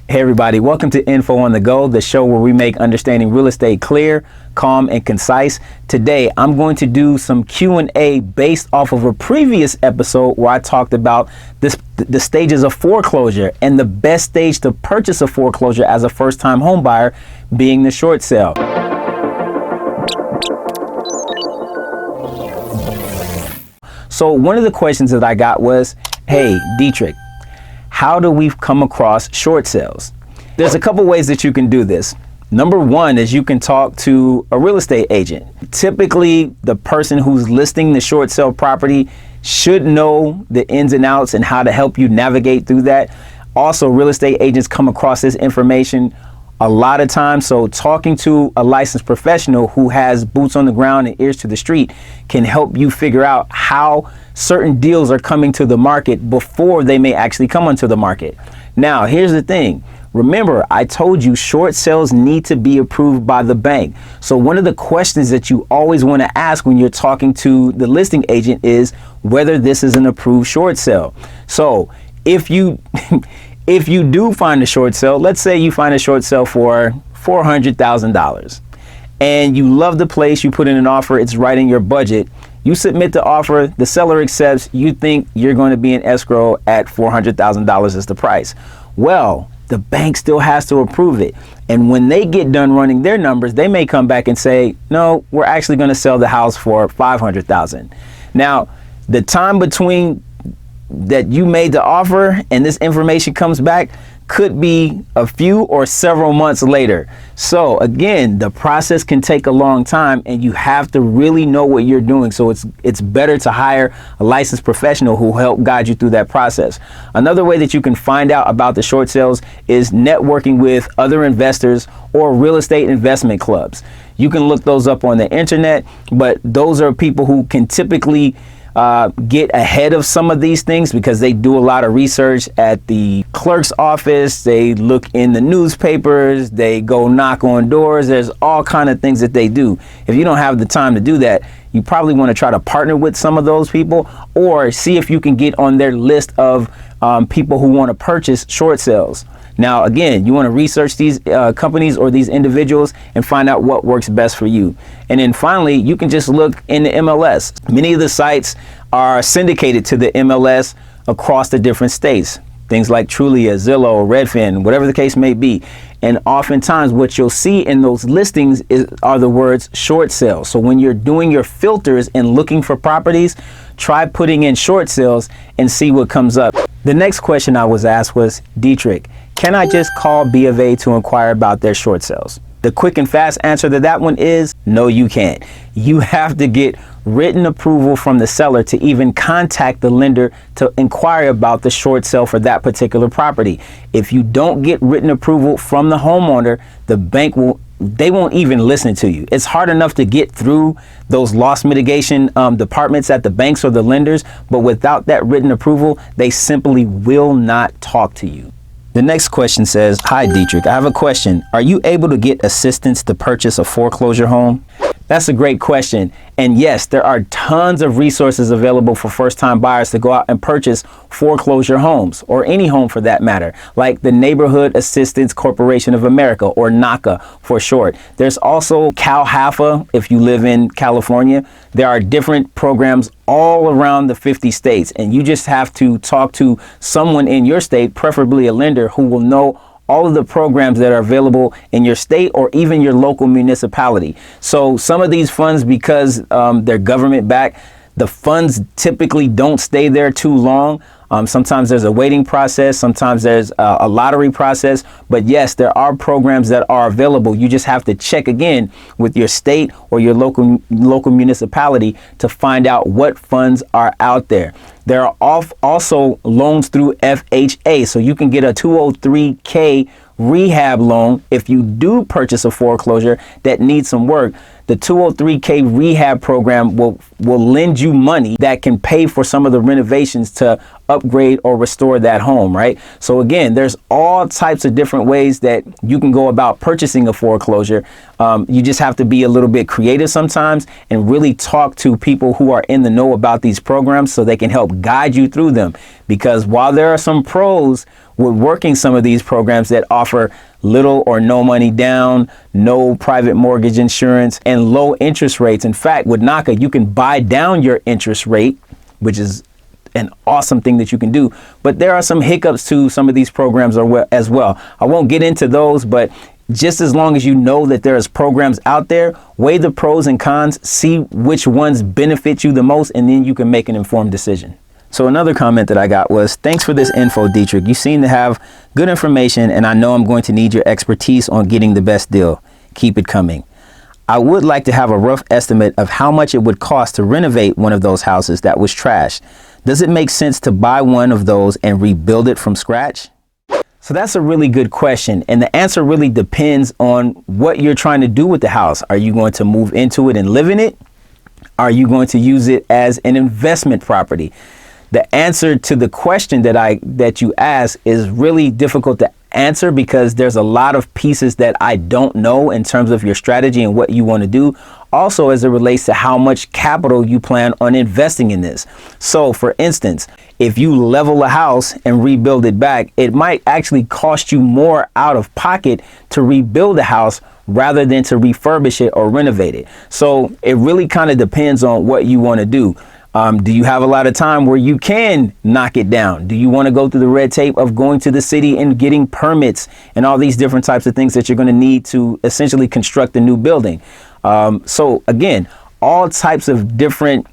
Hey everybody, welcome to Info on the Go, the show where we make understanding real estate clear, calm, and concise. Today, I'm going to do some Q&A based off of a previous episode where I talked about the stages of foreclosure and the best stage to purchase a foreclosure as a first-time home buyer being the short sale. So one of the questions that I got was, hey, Dietrich, how do we come across short sales? There's a couple ways that you can do this. Number one is you can talk to a real estate agent. Typically, the person who's listing the short sale property should know the ins and outs and how to help you navigate through that. Also, real estate agents come across this information a lot of times, so talking to a licensed professional who has boots on the ground and ears to the street can help you figure out how certain deals are coming to the market before they may actually come onto the market. Now, here's the thing. Remember, I told you short sales need to be approved by the bank. So one of the questions that you always want to ask when you're talking to the listing agent is whether this is an approved short sale. So if you if you do find a short sale, let's say you find a short sale for $400,000 and you love the place, you put in an offer, it's right in your budget. You submit the offer, the seller accepts, you think you're going to be in escrow at $400,000 as the price. Well, the bank still has to approve it. And when they get done running their numbers, they may come back and say, no, we're actually going to sell the house for $500,000. Now, the time between that you made the offer and this information comes back could be a few or several months later. So again, the process can take a long time and you have to really know what you're doing. So it's better to hire a licensed professional who will help guide you through that process. Another way that you can find out about the short sales is networking with other investors or real estate investment clubs. You can look those up on the internet, but those are people who can typically get ahead of some of these things because they do a lot of research at the clerk's office. They look in the newspapers, they go knock on doors. There's all kind of things that they do. If you don't have the time to do that, you probably want to try to partner with some of those people or see if you can get on their list of people who want to purchase short sales. Now, again, you want to research these companies or these individuals and find out what works best for you. And then finally, you can just look in the MLS. Many of the sites are syndicated to the MLS across the different states. Things like Trulia, Zillow, Redfin, whatever the case may be. And oftentimes what you'll see in those listings are the words short sales. So when you're doing your filters and looking for properties, try putting in short sales and see what comes up. The next question I was asked was, Dietrich, can I just call B of A to inquire about their short sales? The quick and fast answer to that one is no, you can't. You have to get written approval from the seller to even contact the lender to inquire about the short sale for that particular property. If you don't get written approval from the homeowner, the bank they won't even listen to you. It's hard enough to get through those loss mitigation departments at the banks or the lenders, but without that written approval, they simply will not talk to you. The next question says, hi Dietrich, I have a question. Are you able to get assistance to purchase a foreclosure home? That's a great question. And yes, there are tons of resources available for first-time buyers to go out and purchase foreclosure homes, or any home for that matter, like the Neighborhood Assistance Corporation of America, or NACA for short. There's also CalHFA if you live in California. There are different programs all around the 50 states, and you just have to talk to someone in your state, preferably a lender, who will know all of the programs that are available in your state or even your local municipality. So some of these funds, because they're government backed, the funds typically don't stay there too long. Sometimes there's a waiting process, sometimes there's a lottery process, but yes, there are programs that are available. You just have to check again with your state or your local municipality to find out what funds are out there. There are also loans through FHA, so you can get a 203K rehab loan if you do purchase a foreclosure that needs some work. The 203K rehab program will lend you money that can pay for some of the renovations to upgrade or restore that home, right? So again, there's all types of different ways that you can go about purchasing a foreclosure. You just have to be a little bit creative sometimes and really talk to people who are in the know about these programs so they can help guide you through them. Because while there are some pros with working some of these programs that offer little or no money down, no private mortgage insurance, and low interest rates. In fact, with NACA, you can buy down your interest rate, which is an awesome thing that you can do. But there are some hiccups to some of these programs as well. I won't get into those, but just as long as you know that there's programs out there, weigh the pros and cons, see which ones benefit you the most, and then you can make an informed decision. So another comment that I got was, thanks for this info, Dietrich. You seem to have good information, and I know I'm going to need your expertise on getting the best deal. Keep it coming. I would like to have a rough estimate of how much it would cost to renovate one of those houses that was trashed. Does it make sense to buy one of those and rebuild it from scratch? So that's a really good question. And the answer really depends on what you're trying to do with the house. Are you going to move into it and live in it? Are you going to use it as an investment property? The answer to the question that you asked is really difficult to answer because there's a lot of pieces that I don't know in terms of your strategy and what you want to do. Also, as it relates to how much capital you plan on investing in this. So for instance, if you level a house and rebuild it back, it might actually cost you more out of pocket to rebuild a house rather than to refurbish it or renovate it. So it really kind of depends on what you want to do. Do you have a lot of time where you can knock it down? Do you want to go through the red tape of going to the city and getting permits and all these different types of things that you're going to need to essentially construct a new building? So again, all types of different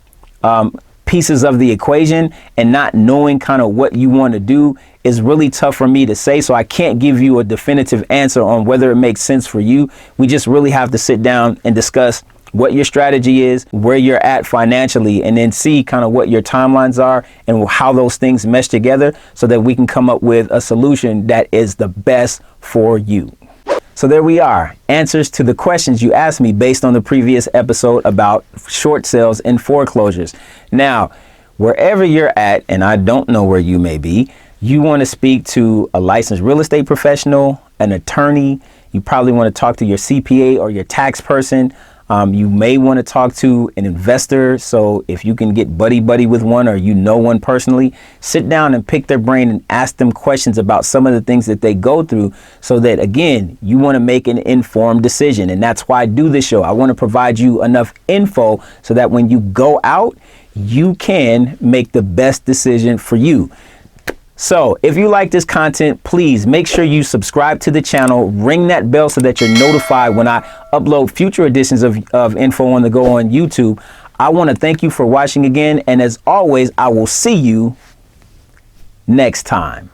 pieces of the equation, and not knowing kind of what you want to do is really tough for me to say. So I can't give you a definitive answer on whether it makes sense for you. We just really have to sit down and discuss what your strategy is, where you're at financially, and then see kind of what your timelines are and how those things mesh together so that we can come up with a solution that is the best for you. So there we are, answers to the questions you asked me based on the previous episode about short sales and foreclosures. Now, wherever you're at, and I don't know where you may be, you want to speak to a licensed real estate professional, an attorney. You probably want to talk to your CPA or your tax person. You may want to talk to an investor. So if you can get buddy with one, or you know one personally, sit down and pick their brain and ask them questions about some of the things that they go through, so that, again, you want to make an informed decision. And that's why I do this show. I want to provide you enough info so that when you go out, you can make the best decision for you. So if you like this content, please make sure you subscribe to the channel, ring that bell so that you're notified when I upload future editions of Info on the Go on YouTube. I want to thank you for watching again. And as always, I will see you next time.